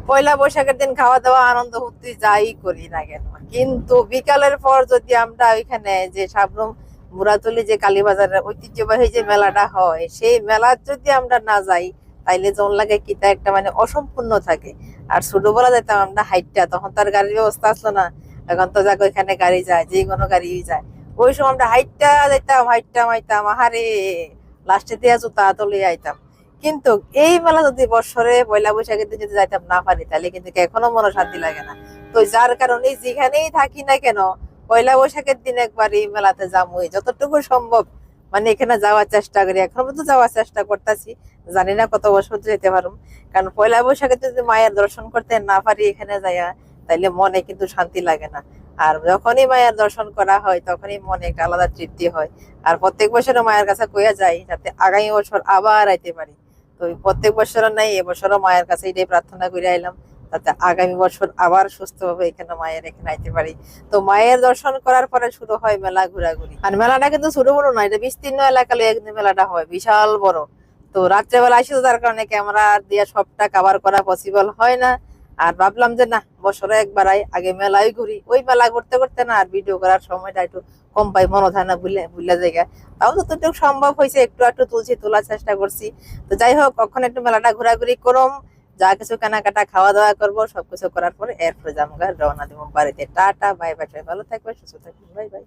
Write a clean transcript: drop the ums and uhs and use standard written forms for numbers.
পয়লা বৈশাখের দিন খাওয়া দাওয়া আনন্দ ফুর্তি যাই করি না কেন, কিন্তু বিকালের পর যদি আমরা ওইখানে যে সাবরুম মুরাতলি যে কালীবাজারের ঐতিহ্যবাহী যে মেলাটা হয়, সেই মেলা যদি আমরা না যাই তাইলে জন লাগে কিতা একটা মানে অসম্পূর্ণ থাকে। আর ছোটবেলা যেতাম আমরা হাইটটা, তখন তো আর গাড়ির ব্যবস্থা আসলো না। এখন তো যাক ওইখানে গাড়ি যায়, যে কোনো গাড়ি যায়। ওই সময় আমরা হাইটটা যেতাম, হাইটটা মাইতাম, আহারে লাস্টে দিয়া জুতা তলে আইতাম। কিন্তু এই মেলা যদি বছরে পয়লা বৈশাখের দিন যদি যাইতাম না পারি, তাহলে কিন্তু এখনো মনে শান্তি লাগে না। তো যার কারণে যেখানেই থাকি না কেন, পয়লা বৈশাখের দিন একবার এই মেলাতে যাবো, যতটুকু সম্ভব মানে এখানে যাওয়ার চেষ্টা করি। এখন তো যাওয়ার চেষ্টা করতেছি, জানি না কত বছর যেতে পারুম। কারণ পয়লা বৈশাখে যদি মায়ের দর্শন করতে না পারি এখানে যাইয়া, তাইলে মনে কিন্তু শান্তি লাগে না। আর যখনই মায়ের দর্শন করা হয় তখনই মনে একটা আলাদা তৃপ্তি হয়। আর প্রত্যেক বছরও মায়ের কাছে কইয়া যাই যাতে আগামী বছর আবার আইতে পারি। তো প্রত্যেক বছরও নাই, এবছরও মায়ের কাছে এটাই প্রার্থনা করে আইলাম, যাতে আগামী বছর আবার সুস্থভাবে এখানে মায়ের এখানে আইতে পারি। তো মায়ের দর্শন করার পরে শুরু হয় মেলা ঘোরাঘুরি। আর মেলাটা কিন্তু ছোট বড় নয়, এটা বিস্তীর্ণ এলাকায় একদিন মেলাটা হয়, বিশাল বড়। তো রাত্রেবেলা আসি, যার কারণে ক্যামেরা দিয়ে সবটা কভার করা পসিবল হয় না। আর ভাবলাম যে না, বছরে একবার আগে মেলায় ঘুরি। ওই মেলা ঘুরতে করতে না আর ভিডিও করার সময়টা একটু কম পাই, মনে হয় না, ভুলে জায়গা। তাও যতটুকু সম্ভব হয়েছে একটু একটু তোলার চেষ্টা করছি। তো যাই হোক, কখন একটু মেলাটা ঘোরাঘুরি করম, যা কিছু কেনাকাটা খাওয়া দাওয়া করবো, সবকিছু করার পরে এরপরে যাবো রওনা দিব বাড়িতে। টাটা, বাই বাই, ভালো থাকবে, সুস্থ থাকবে, বাই বাই।